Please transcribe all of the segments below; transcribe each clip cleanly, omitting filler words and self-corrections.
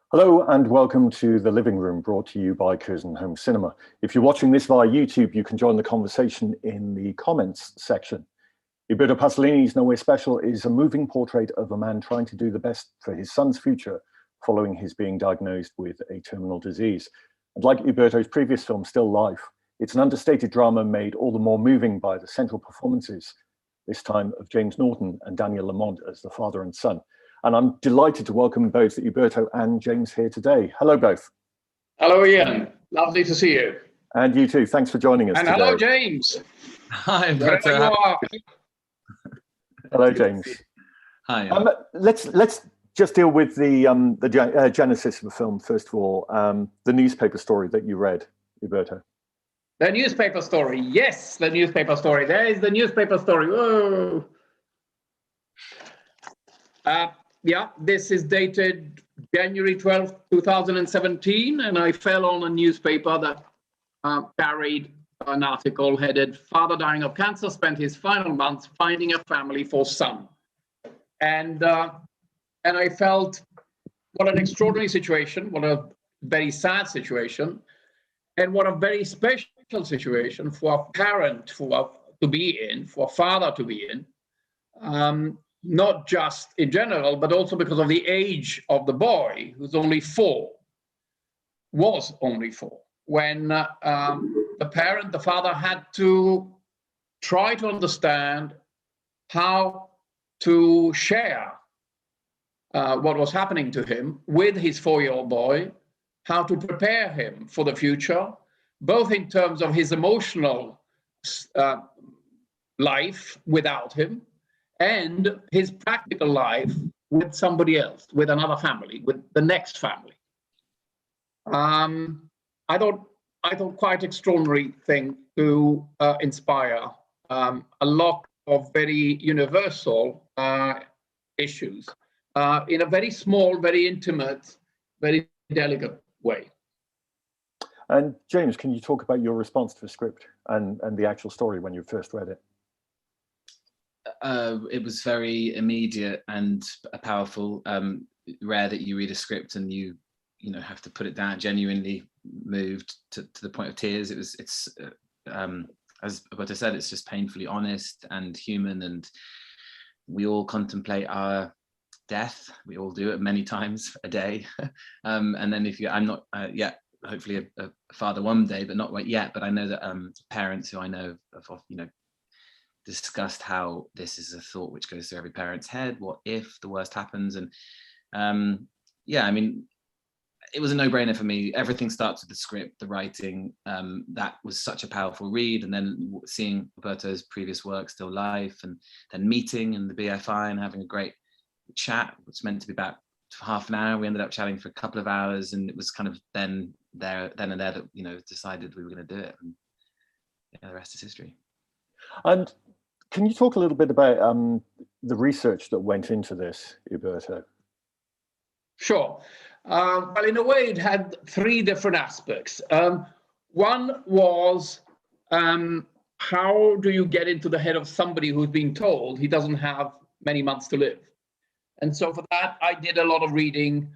Hello and welcome to The Living Room, brought to you by Curzon Home Cinema. If you're watching this via YouTube, you can join the conversation in the comments section. Uberto Pasolini's Nowhere Special is a moving portrait of a man trying to do the best for his son's future following his being diagnosed with a terminal disease. And like Uberto's previous film, Still Life, it's an understated drama made all the more moving by the central performances, this time of James Norton and Daniel Lamont as the father and son. And I'm delighted to welcome both Uberto and James here today. Hello, both. Hello, Ian. Lovely to see you. And you too. Thanks for joining us and today. Hello, James. Hi, Wherever you are. Hello, James. Hi. Let's just deal with the genesis of the film first of all. The newspaper story that you read, Uberto. The newspaper story. Yes, the newspaper story. There is the newspaper story. Whoa. Yeah, this is dated January 12th, 2017, and I fell on a newspaper that carried an article headed, "Father dying of cancer spent his final months finding a family for son." And I felt, what an extraordinary situation, what a very sad situation, and what a very special situation for a parent to be in, for a father to be in. Not just in general, but also because of the age of the boy, who's only 4, was only 4, when the father had to try to understand how to share what was happening to him with his 4-year-old boy, how to prepare him for the future, both in terms of his emotional life without him, and his practical life with somebody else, with another family, with the next family. I thought quite extraordinary thing to inspire a lot of very universal issues in a very small, very intimate, very delicate way. And James, can you talk about your response to the script and the actual story when you first read it? It was very immediate and powerful. Rare that you read a script and you have to put it down. Genuinely moved to the point of tears. It's as what I said, it's just painfully honest and human, and we all contemplate our death. We all do it many times a day. And then I'm not yet, hopefully a father one day, but not yet. But I know that parents who I know have discussed how this is a thought which goes through every parent's head. What if the worst happens? And yeah, I mean, it was a no-brainer for me. Everything starts with the script, the writing. That was such a powerful read, and then seeing Uberto's previous work, Still Life, and then meeting in the BFI and having a great chat, which meant to be about half an hour. We ended up chatting for a couple of hours, and it was kind of then and there that decided we were going to do it. And yeah, the rest is history. And can you talk a little bit about the research that went into this, Uberto? Sure. Well, in a way, it had 3 different aspects. One was, how do you get into the head of somebody who's being told he doesn't have many months to live? And so for that, I did a lot of reading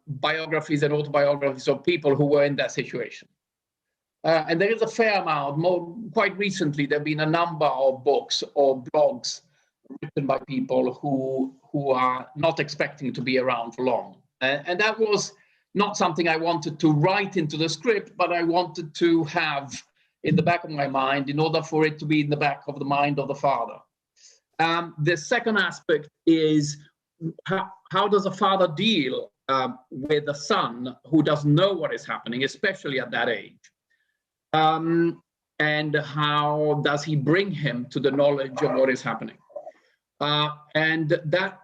biographies and autobiographies of people who were in that situation. And there is a fair amount. Quite recently, there have been a number of books or blogs written by people who are not expecting to be around for long. And that was not something I wanted to write into the script, but I wanted to have in the back of my mind in order for it to be in the back of the mind of the father. The second aspect is how does a father deal with a son who doesn't know what is happening, especially at that age? And how does he bring him to the knowledge of what is happening? And that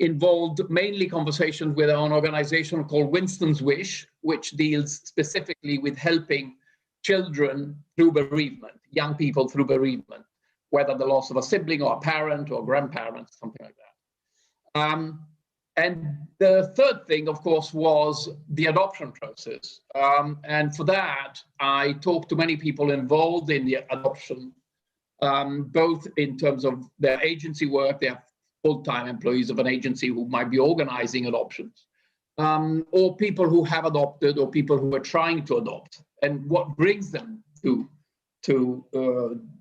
involved mainly conversations with an organization called Winston's Wish, which deals specifically with helping children through bereavement, young people through bereavement, whether the loss of a sibling or a parent or a grandparent, something like that. And the third thing, of course, was the adoption process. And for that, I talked to many people involved in the adoption, both in terms of their agency work, they're full-time employees of an agency who might be organizing adoptions, or people who have adopted, or people who are trying to adopt, and what brings them to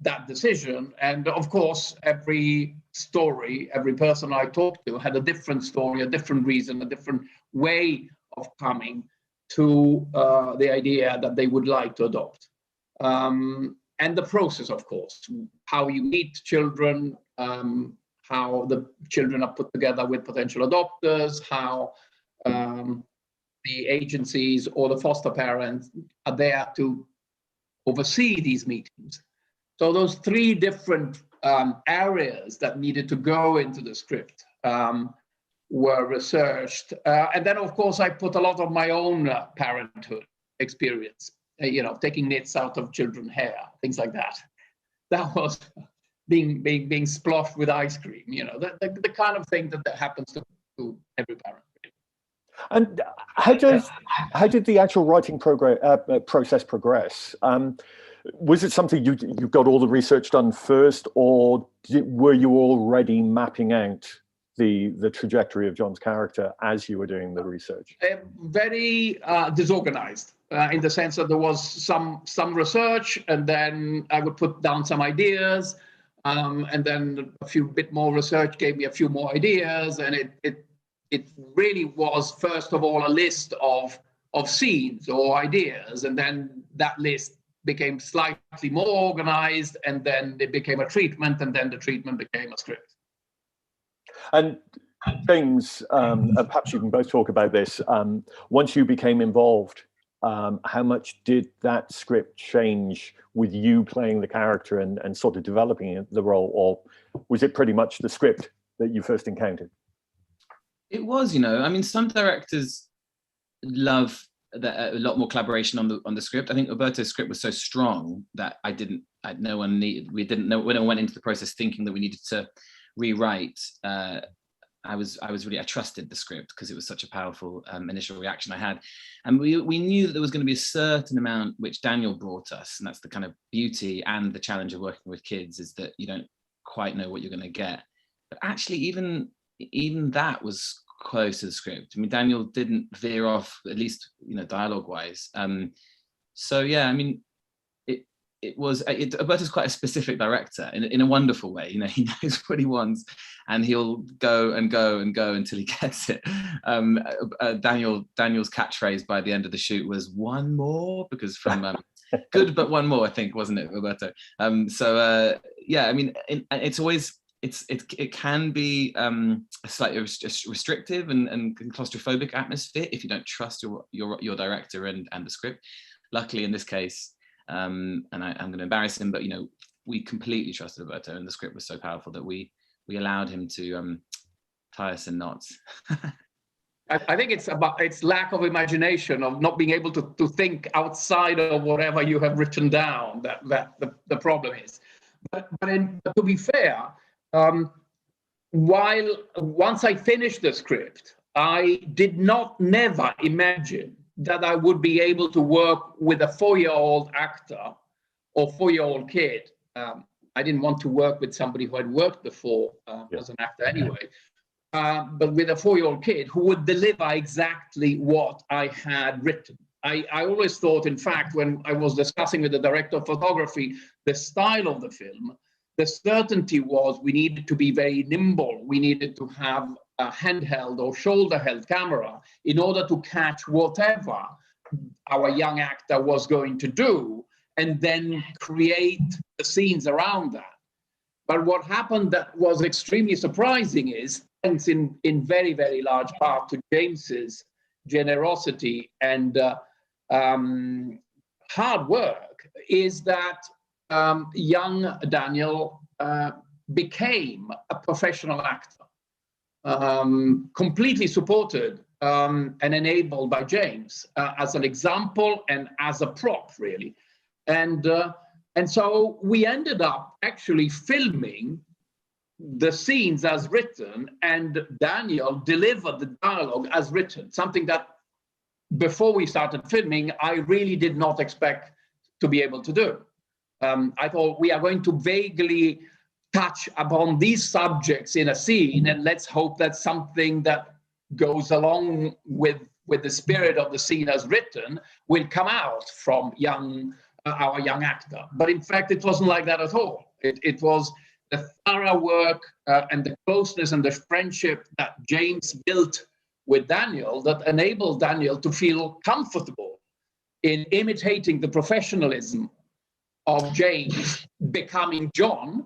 that decision. And of course, every story, every person I talked to had a different story, a different reason, a different way of coming to the idea that they would like to adopt. And the process, of course, how you meet children, how the children are put together with potential adopters, how the agencies or the foster parents are there to oversee these meetings. So those three different areas that needed to go into the script were researched. And then, of course, I put a lot of my own parenthood experience, taking nits out of children's hair, things like that. That was being splashed with ice cream, the kind of thing that happens to every parent. And how did the actual writing process progress? Was it something you got all the research done first, or were you already mapping out the trajectory of John's character as you were doing the research? Very disorganized, in the sense that there was some research, and then I would put down some ideas, and then a bit more research gave me a few more ideas, and it really was, first of all, a list of scenes or ideas, and then that list became slightly more organized, and then it became a treatment, and then the treatment became a script. And James, perhaps you can both talk about this. Once you became involved, how much did that script change with you playing the character and sort of developing the role, or was it pretty much the script that you first encountered? It was, some directors love a lot more collaboration on the script. I think Uberto's script was so strong that no one went into the process thinking that we needed to rewrite. I trusted the script because it was such a powerful initial reaction I had. And we knew that there was going to be a certain amount which Daniel brought us, and that's the kind of beauty and the challenge of working with kids, is that you don't quite know what you're going to get. But actually, even that was close to the script. I mean, Daniel didn't veer off, at least dialogue wise. So yeah, I mean, Uberto's quite a specific director in a wonderful way. He knows what he wants, and he'll go and go and go until he gets it. Daniel's catchphrase by the end of the shoot was "one more," because from good but one more, I think, wasn't it, Uberto? Yeah, I mean, it's always. It can be a slightly restrictive and claustrophobic atmosphere if you don't trust your director and the script. Luckily, in this case, and I'm going to embarrass him, but we completely trusted Uberto, and the script was so powerful that we allowed him to tie us in knots. I think it's lack of imagination, of not being able to think outside of whatever you have written down that the problem is. But to be fair. Once I finished the script, I did never imagine that I would be able to work with a 4-year-old actor or 4-year-old kid. I didn't want to work with somebody who had worked before as an actor anyway, but with a 4-year-old kid who would deliver exactly what I had written. I always thought, in fact, when I was discussing with the director of photography the style of the film, the certainty was we needed to be very nimble. We needed to have a handheld or shoulder-held camera in order to catch whatever our young actor was going to do and then create the scenes around that. But what happened that was extremely surprising is, thanks in very, very large part to James's generosity and hard work, is that young Daniel became a professional actor, completely supported and enabled by James as an example and as a prop, really. And so we ended up actually filming the scenes as written, and Daniel delivered the dialogue as written, something that before we started filming, I really did not expect to be able to do. I thought we are going to vaguely touch upon these subjects in a scene, and let's hope that something that goes along with the spirit of the scene as written will come out from our young actor. But in fact, it wasn't like that at all. It was the thorough work and the closeness and the friendship that James built with Daniel that enabled Daniel to feel comfortable in imitating the professionalism of James becoming John.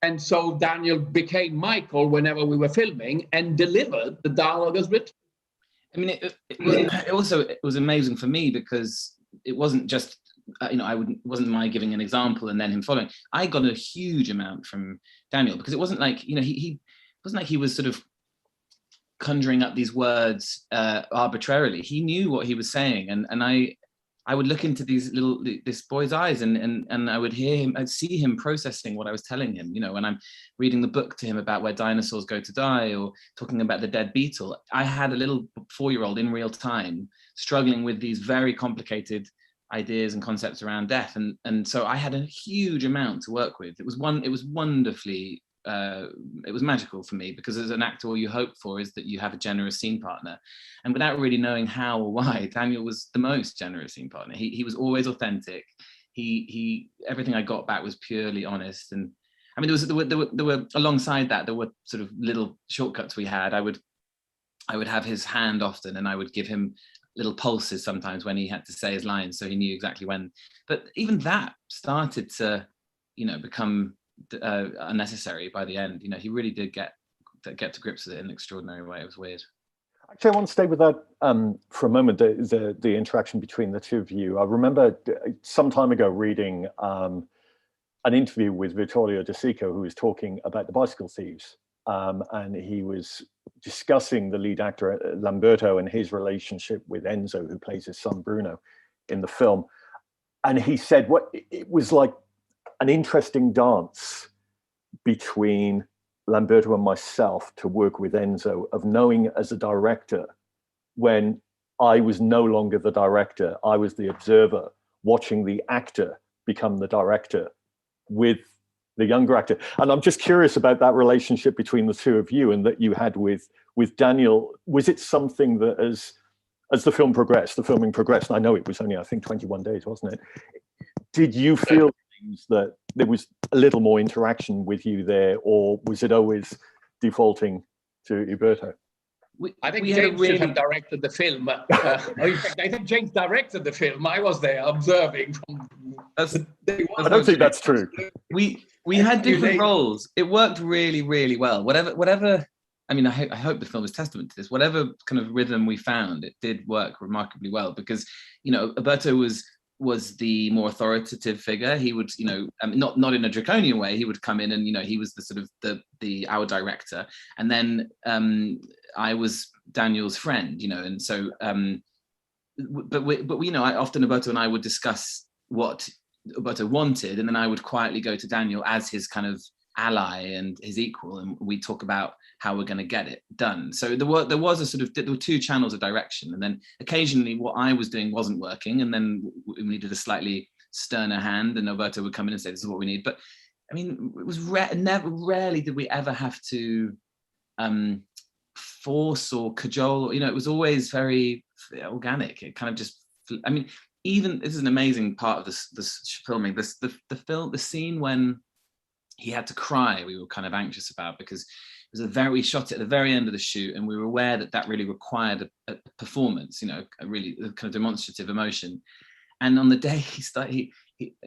And so Daniel became Michael whenever we were filming and delivered the dialogue as written. I mean, it was amazing for me because it wasn't just, it wasn't my giving an example and then him following. I got a huge amount from Daniel because it wasn't like, he wasn't like he was sort of conjuring up these words arbitrarily. He knew what he was saying, and I would look into this boy's eyes, and I would hear him, I'd see him processing what I was telling him. When I'm reading the book to him about where dinosaurs go to die, or talking about the dead beetle, I had a little 4-year-old in real time struggling with these very complicated ideas and concepts around death, and so I had a huge amount to work with. It was wonderfully. It was magical for me because as an actor, all you hope for is that you have a generous scene partner, and without really knowing how or why, Daniel was the most generous scene partner. He was always authentic. He everything I got back was purely honest, and I mean there were alongside that there were sort of little shortcuts we had. I would have his hand often, and I would give him little pulses sometimes when he had to say his lines, so he knew exactly when. But even that started to become unnecessary by the end. He really did get to grips with it in an extraordinary way. It was weird. Actually, I want to stay with that for a moment, the interaction between the two of you. I remember some time ago reading an interview with Vittorio De Sica, who was talking about the bicycle thieves, and he was discussing the lead actor Lamberto and his relationship with Enzo, who plays his son Bruno in the film. And he said it was like an interesting dance between Lamberto and myself to work with Enzo, of knowing as a director, when I was no longer the director, I was the observer, watching the actor become the director with the younger actor. And I'm just curious about that relationship between the two of you and that you had with Daniel. Was it something that as the filming progressed, and I know it was only, I think, 21 days, wasn't it? Did you feel that there was a little more interaction with you there, or was it always defaulting to Uberto? I think James should have directed the film. In fact, I think James directed the film. I was there observing from day one. I don't think that's true. We had different roles. It worked really, really well. Whatever. I mean, I hope the film is testament to this. Whatever kind of rhythm we found, it did work remarkably well because, Uberto was the more authoritative figure. He would, not in a draconian way. He would come in and, he was the sort of our director. And then I was Daniel's friend, and so, but often Uberto and I would discuss what Uberto wanted, and then I would quietly go to Daniel as his kind of ally and his equal, and we talk about how we're going to get it done. So there were two channels of direction, and then occasionally what I was doing wasn't working, and then we needed a slightly sterner hand, and Uberto would come in and say, "This is what we need." But I mean, it was rarely did we ever have to force or cajole. It was always very organic. It kind of just. I mean, even this is an amazing part of this filming. The scene when he had to cry, we were kind of anxious about because it was we shot it at the very end of the shoot, and we were aware that really required a performance, a really kind of demonstrative emotion. And on the day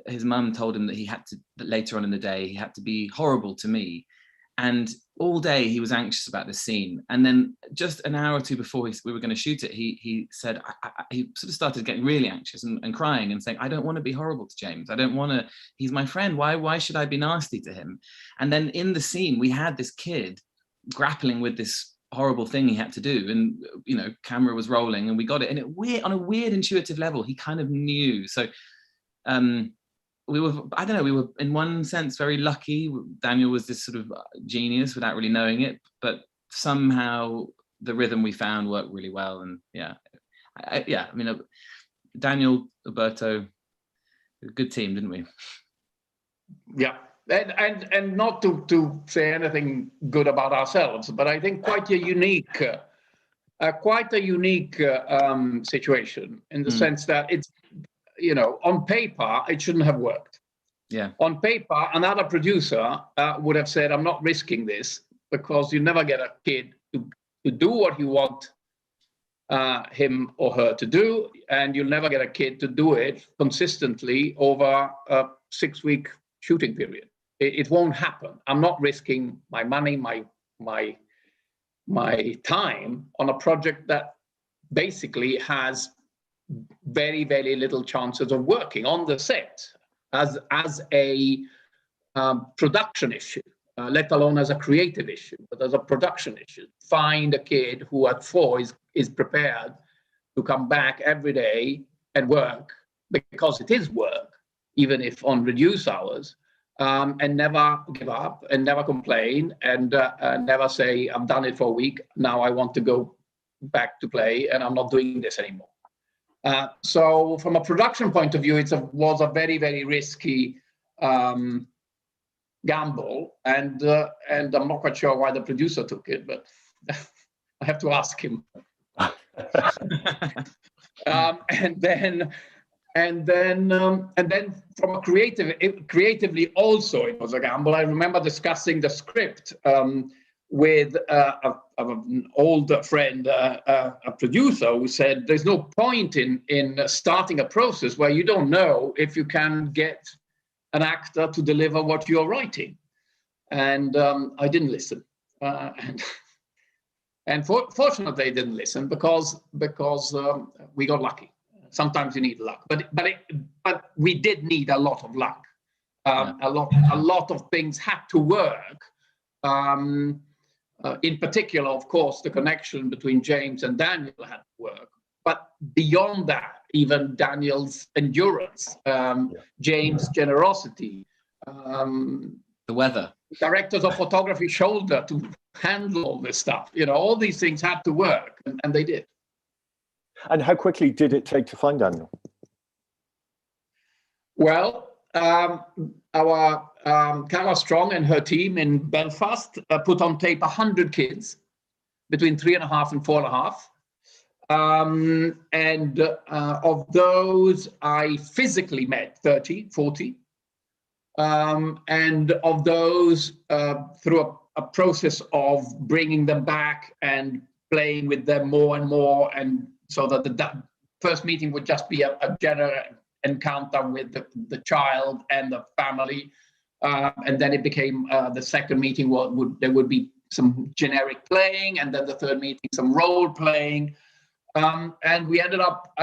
his mum told him that that later on in the day he had to be horrible to me, and all day he was anxious about this scene. And then just an hour or two before we were going to shoot it, he said he sort of started getting really anxious and crying and saying, "I don't want to be horrible to James. I don't want to. He's my friend. Why should I be nasty to him?" And then in the scene we had this kid grappling with this horrible thing he had to do, and camera was rolling and we got it, and on a weird intuitive level he kind of knew. So I don't know, we were in one sense very lucky. Daniel was this sort of genius without really knowing it, but somehow the rhythm we found worked really well. And I mean, Daniel, Uberto, a good team, didn't we? Yeah, and not to say anything good about ourselves, but I think quite a unique situation in the sense that it's, on paper it shouldn't have worked. Yeah. On paper, another producer would have said, "I'm not risking this," because you never get a kid to do what you want him or her to do, and you'll never get a kid to do it consistently over a 6-week shooting period. It won't happen. I'm not risking my money, my time on a project that basically has very, very little chances of working on the set as a production issue, let alone as a creative issue, but as a production issue. Find a kid who at 4 is prepared to come back every day and work, because it is work, even if on reduced hours, and never give up and never complain and never say, "I've done it for a week, now I want to go back to play and I'm not doing this anymore." So from a production point of view, it was a very, very risky gamble, and I'm not quite sure why the producer took it, but I have to ask him. And then from a creatively also it was a gamble. I remember discussing the script with an old friend, a producer, who said there's no point in starting a process where you don't know if you can get an actor to deliver what you're writing. And I didn't listen. And fortunately, I didn't listen because we got lucky. Sometimes you need luck, but we did need a lot of luck. A lot of things had to work. In particular, of course, the connection between James and Daniel had to work. But beyond that, even Daniel's endurance, James' generosity, the weather, directors of photography shoulder to handle all this stuff. All these things had to work, and they did. And how quickly did it take to find Daniel? Well, our Cara Strong and her team in Belfast put on tape 100 kids between 3.5 and 4.5. And of those, I physically met 30, 40. And of those, through a process of bringing them back and playing with them more and more, and so that the first meeting would just be a general encounter with the child and the family. And then it became the second meeting, there would be some generic playing, and then the third meeting, some role playing. And we ended up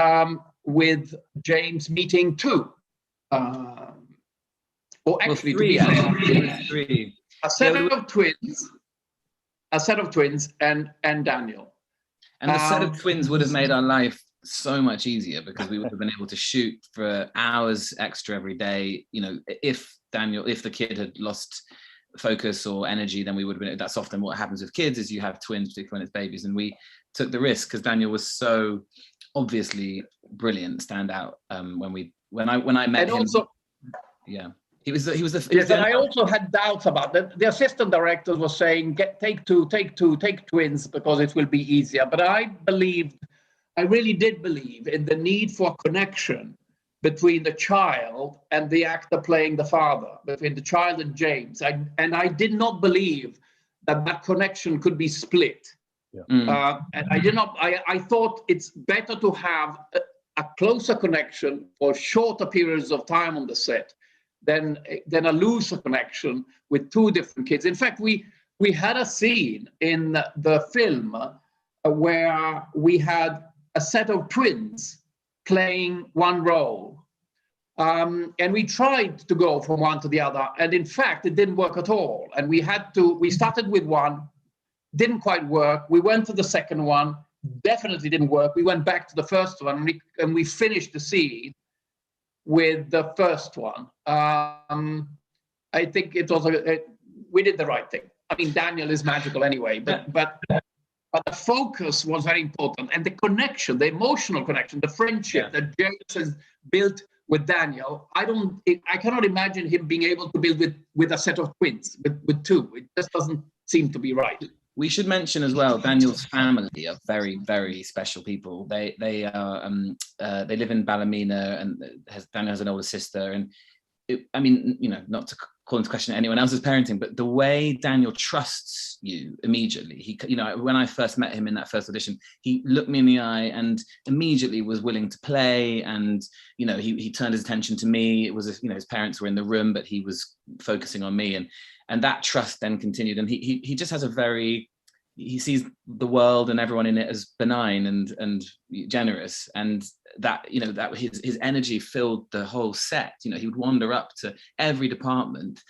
with James meeting 2. Three. A set of twins and Daniel. And the set of twins would have made our life so much easier, because we would have been able to shoot for hours extra every day. If the kid had lost focus or energy, then we would have been. That's often what happens with kids, is you have twins, particularly when it's babies. And we took the risk because Daniel was so obviously brilliant, stand out. When I met him, also, yeah. He was I also had doubts about that. The assistant directors were saying, take twins because it will be easier. But I really did believe in the need for connection between the child and the actor playing the father, between the child and James. And I did not believe that connection could be split. Yeah. And I thought it's better to have a closer connection for shorter periods of time on the set than a looser connection with 2 different kids. In fact, we had a scene in the film where we had a set of twins playing one role. And we tried to go from one to the other. And in fact, it didn't work at all. And we started with one, didn't quite work. We went to the second one, definitely didn't work. We went back to the first one, and we finished the scene with the first one. I think it was we did the right thing. I mean, Daniel is magical anyway, but the focus was very important, and the connection, the emotional connection, the friendship that James has built with Daniel. I cannot imagine him being able to build with a set of twins, with two. It just doesn't seem to be right. We should mention as well, Daniel's family are very, very special people. They are they live in Ballymena, and Daniel has an older sister. And I mean, you know, not to call into question anyone else's parenting, but the way Daniel trusts you immediately. He, you know, when I first met him in that first audition, he looked me in the eye and immediately was willing to play. And, you know, he turned his attention to me. It was, you know, his parents were in the room, but he was focusing on me. And that trust then continued. And he just has he sees the world and everyone in it as benign and generous. And that, you know, that his energy filled the whole set. You know, he would wander up to every department,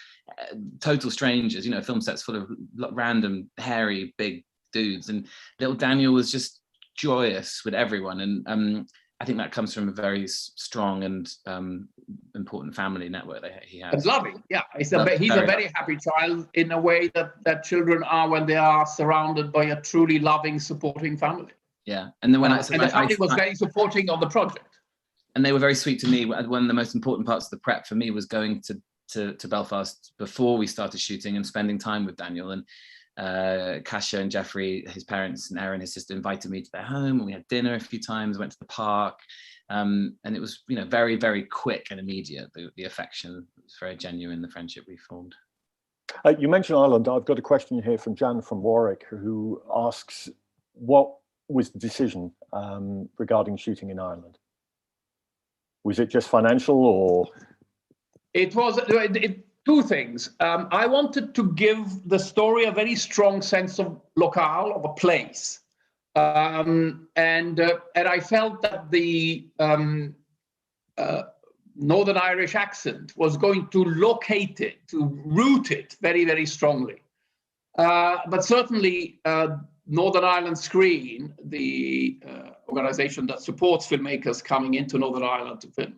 total strangers, you know, film sets full of random, hairy, big dudes. And little Daniel was just joyous with everyone. And I think that comes from a very strong and important family network that he has. It's loving, yeah. He's a very happy child in a way that children are when they are surrounded by a truly loving, supporting family. Yeah, and then when the family was very supporting of the project. And they were very sweet to me. One of the most important parts of the prep for me was going to Belfast before we started shooting and spending time with Daniel. And Kasia and Jeffrey, his parents, and Erin, his sister, invited me to their home, and we had dinner a few times, went to the park, and it was, you know, very, very quick and immediate. The affection was very genuine, the friendship we formed. You mentioned Ireland. I've got a question here from Jan from Warwick, who asks, what was the decision regarding shooting in Ireland? Was it just financial, or? It was two things. I wanted to give the story a very strong sense of locale, of a place. And I felt that the Northern Irish accent was going to locate it, to root it very, very strongly. But certainly Northern Ireland Screen, the organization that supports filmmakers coming into Northern Ireland to film,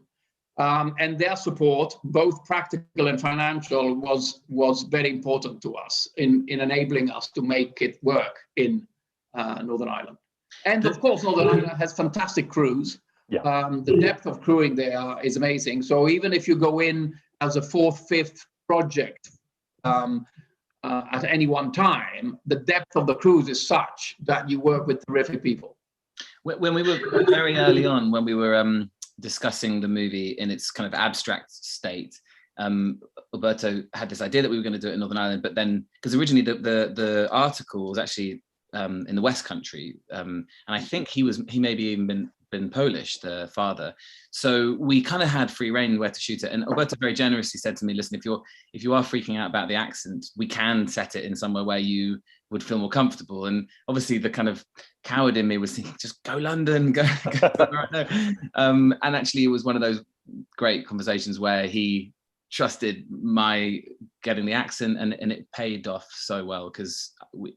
and their support, both practical and financial, was very important to us in enabling us to make it work in Northern Ireland. And of course, Northern Ireland has fantastic crews. Yeah. The depth of crewing there is amazing. So even if you go in as a fourth, fifth project at any one time, the depth of the crews is such that you work with terrific people. When we were very early on, when we were discussing the movie in its kind of abstract state, Uberto had this idea that we were going to do it in Northern Ireland, but then, because originally the article was actually in the West Country, and I think he maybe even been Polish, the father. So we kind of had free reign where to shoot it. And Uberto very generously said to me, listen, if you are freaking out about the accent, we can set it in somewhere where you would feel more comfortable. And obviously the kind of coward in me was thinking, just go London, go right there. And actually it was one of those great conversations where he trusted my getting the accent, and it paid off so well, because we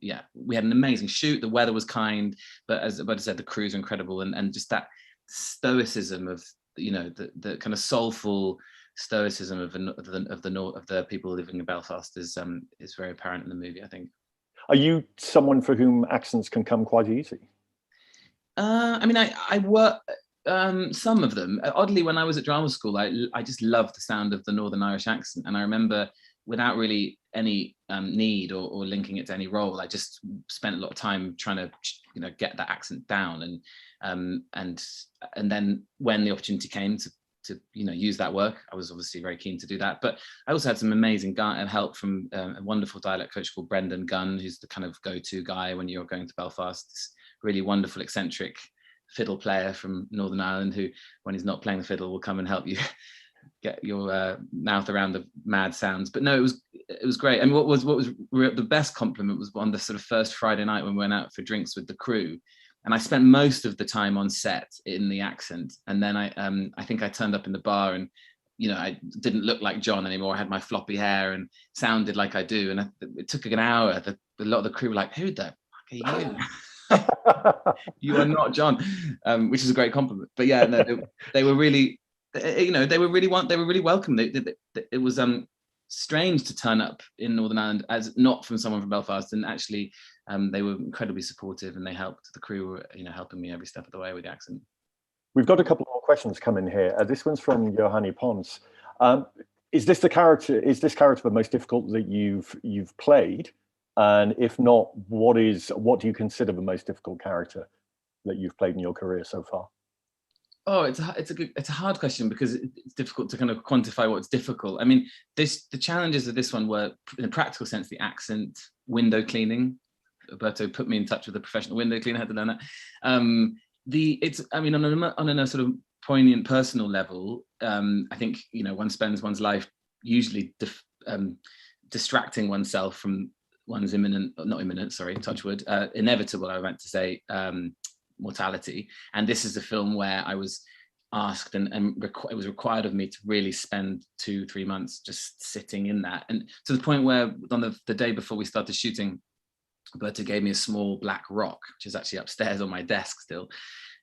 had an amazing shoot. The weather was kind, but as I said, the crews are incredible, and just that stoicism of, you know, the kind of soulful stoicism of the people living in Belfast is very apparent in the movie, I think. Are you someone for whom accents can come quite easy? I mean, I work. Some of them. Oddly, when I was at drama school, I just loved the sound of the Northern Irish accent, and I remember, without really any need or linking it to any role, I just spent a lot of time trying to, you know, get that accent down, and then when the opportunity came to you know, use that work, I was obviously very keen to do that. But I also had some amazing help from a wonderful dialect coach called Brendan Gunn, who's the kind of go-to guy when you're going to Belfast. This really wonderful, eccentric fiddle player from Northern Ireland, who, when he's not playing the fiddle, will come and help you get your mouth around the mad sounds. But no, it was great. And what was the best compliment was on the sort of first Friday night when we went out for drinks with the crew, and I spent most of the time on set in the accent. And then I think I turned up in the bar, and, you know, I didn't look like John anymore. I had my floppy hair and sounded like I do. And it took an hour. A lot of the crew were like, "Who the fuck are you?" You are not John, which is a great compliment. But yeah, no, they were really you know, they were really welcome. It was strange to turn up in Northern Ireland as not from someone from Belfast, and actually they were incredibly supportive, and they helped. The crew were, you know, helping me every step of the way with the accent. We've got a couple more questions coming here. This one's from Johanni Pons. Is this character the most difficult that you've played? And if not, what do you consider the most difficult character that you've played in your career so far? Oh, it's a hard question, because it's difficult to kind of quantify what's difficult. I mean, the challenges of this one were, in a practical sense, the accent, window cleaning. Uberto put me in touch with a professional window cleaner. I had to learn that. I mean, on a sort of poignant personal level, I think, you know, one spends one's life usually distracting oneself from one's touch wood, inevitable, I meant to say, mortality. And this is a film where I was asked and it was required of me to really spend 2-3 months just sitting in that, and to the point where on the day before we started shooting, Uberto gave me a small black rock, which is actually upstairs on my desk still,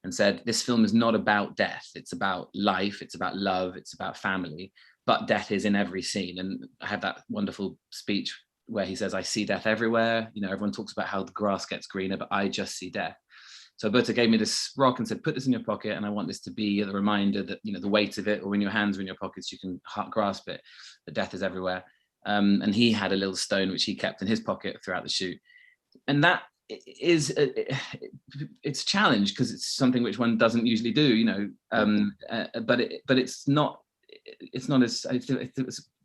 and said, this film is not about death, it's about life, it's about love, it's about family, but death is in every scene. And I had that wonderful speech where he says, I see death everywhere, you know, everyone talks about how the grass gets greener, but I just see death. So Uberto gave me this rock and said, put this in your pocket, and I want this to be the reminder that, you know, the weight of it, or in your hands or in your pockets, you can grasp it, that death is everywhere. And he had a little stone which he kept in his pocket throughout the shoot. And that is, it's a challenge, because it's something which one doesn't usually do, you know, but it's not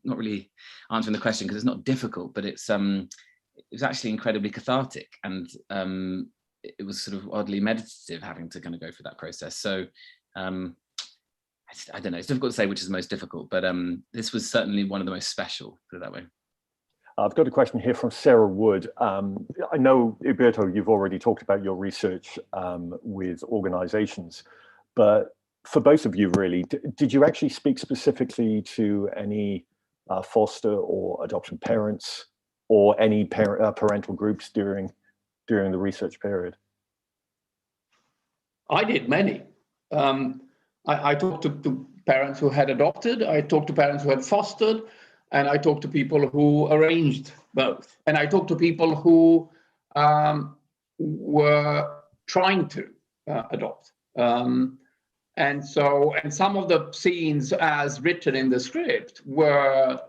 really answering the question, because it's not difficult, but it's actually incredibly cathartic, and it was sort of oddly meditative having to kind of go through that process. So I don't know, it's difficult to say which is the most difficult, but this was certainly one of the most special, put it that way. I've got a question here from Sarah Wood. I know, Uberto, you've already talked about your research with organizations, but for both of you, really, did you actually speak specifically to any foster or adoption parents, or any parental groups during the research period? I did many. I talked to parents who had adopted, I talked to parents who had fostered, and I talked to people who arranged both. And I talked to people who were trying to adopt. And some of the scenes as written in the script were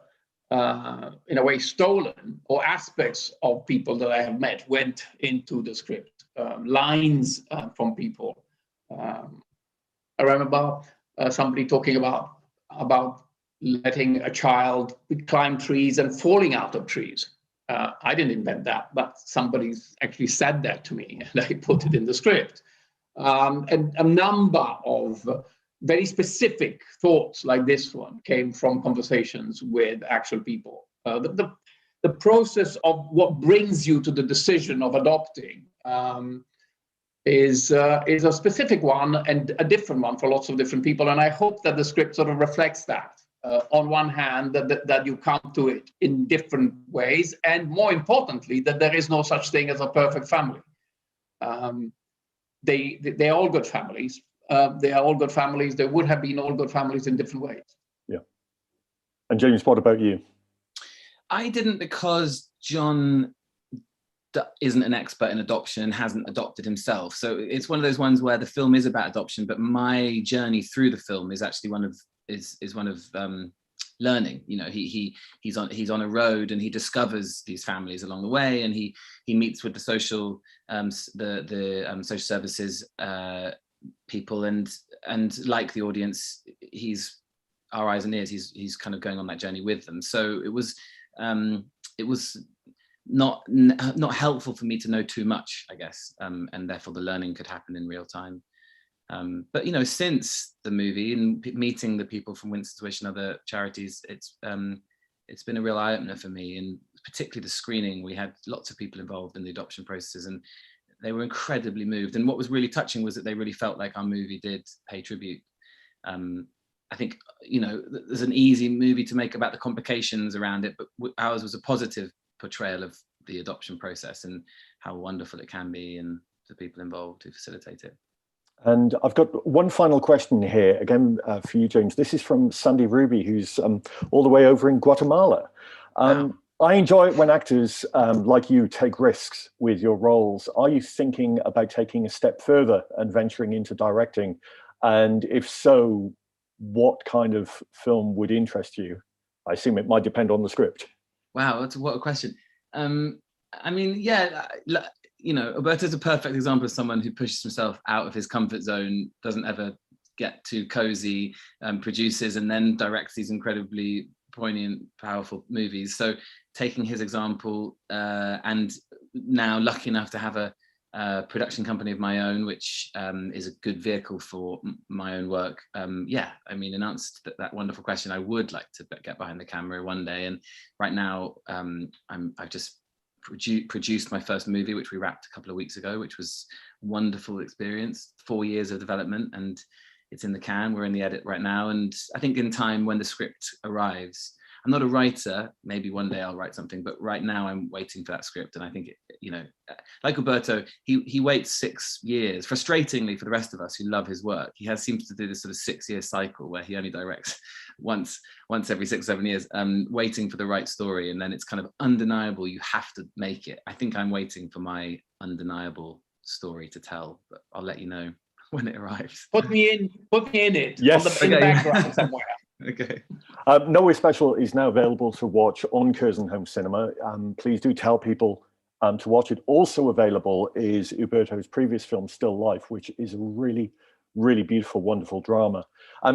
in a way stolen, or aspects of people that I have met went into the script, lines from people. I remember somebody talking about letting a child climb trees and falling out of trees. I didn't invent that, but somebody's actually said that to me, and I put it in the script. And a number of very specific thoughts like this one came from conversations with actual people. The process of what brings you to the decision of adopting is a specific one, and a different one for lots of different people. And I hope that the script sort of reflects that. On one hand, that you come to it in different ways, and more importantly, that there is no such thing as a perfect family. They're all good families. They are all good families. They would have been all good families in different ways. Yeah. And James, what about you? I didn't, because John isn't an expert in adoption and hasn't adopted himself. So it's one of those ones where the film is about adoption, but my journey through the film is actually one of learning. You know, he's on a road, and he discovers these families along the way, and he meets with the social social services people, and like the audience, he's our eyes and ears. He's kind of going on that journey with them. So it was not helpful for me to know too much, I guess, and therefore the learning could happen in real time. But you know, since the movie and meeting the people from Winston's Wish and other charities, it's been a real eye-opener for me, and particularly the screening. We had lots of people involved in the adoption processes, and they were incredibly moved. And what was really touching was that they really felt like our movie did pay tribute. I think, you know, there's an easy movie to make about the complications around it, but ours was a positive portrayal of the adoption process and how wonderful it can be, and the people involved who facilitate it. And I've got one final question here, again, for you, James. This is from Sandy Ruby, who's all the way over in Guatemala. I enjoy it when actors like you take risks with your roles. Are you thinking about taking a step further and venturing into directing? And if so, what kind of film would interest you? I assume it might depend on the script. Wow, what a question. I mean, yeah, you know, Uberto's a perfect example of someone who pushes himself out of his comfort zone, doesn't ever get too cozy, produces and then directs these incredibly poignant, powerful movies. So taking his example, and now lucky enough to have a production company of my own, which is a good vehicle for my own work. Yeah, I mean, in answer to that wonderful question, I would like to get behind the camera one day. And right now, I've just produced my first movie, which we wrapped a couple of weeks ago, which was a wonderful experience, 4 years of development, and it's in the can. We're in the edit right now. And I think in time when the script arrives, I'm not a writer, maybe one day I'll write something, but right now I'm waiting for that script. And I think, you know, like Uberto, he waits 6 years, frustratingly for the rest of us who love his work. He seems to do this sort of 6-year cycle where he only directs once every 6-7 years, waiting for the right story. And then it's kind of undeniable, you have to make it. I think I'm waiting for my undeniable story to tell, but I'll let you know when it arrives. Put me in it. Yes. In the background somewhere. Okay. Nowhere Special is now available to watch on Curzon Home Cinema. Please do tell people to watch it. Also available is Uberto's previous film, Still Life, which is a really, really beautiful, wonderful drama.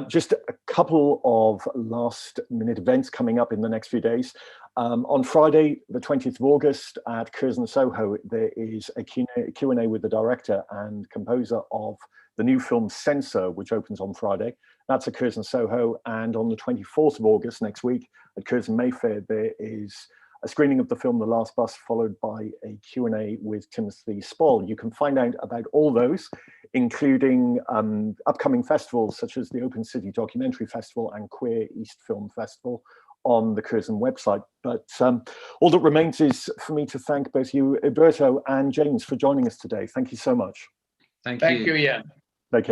Just a couple of last minute events coming up in the next few days. On Friday, the 20th of August at Curzon Soho, there is a Q&A with the director and composer of the new film Censor, which opens on Friday. That's at Curzon Soho. And on the 24th of August, next week, at Curzon Mayfair, there is a screening of the film The Last Bus, followed by a Q&A with Timothy Spall. You can find out about all those, including upcoming festivals such as the Open City Documentary Festival and Queer East Film Festival on the Curzon website. But all that remains is for me to thank both you, Uberto and James, for joining us today. Thank you so much. Thank you, Ian.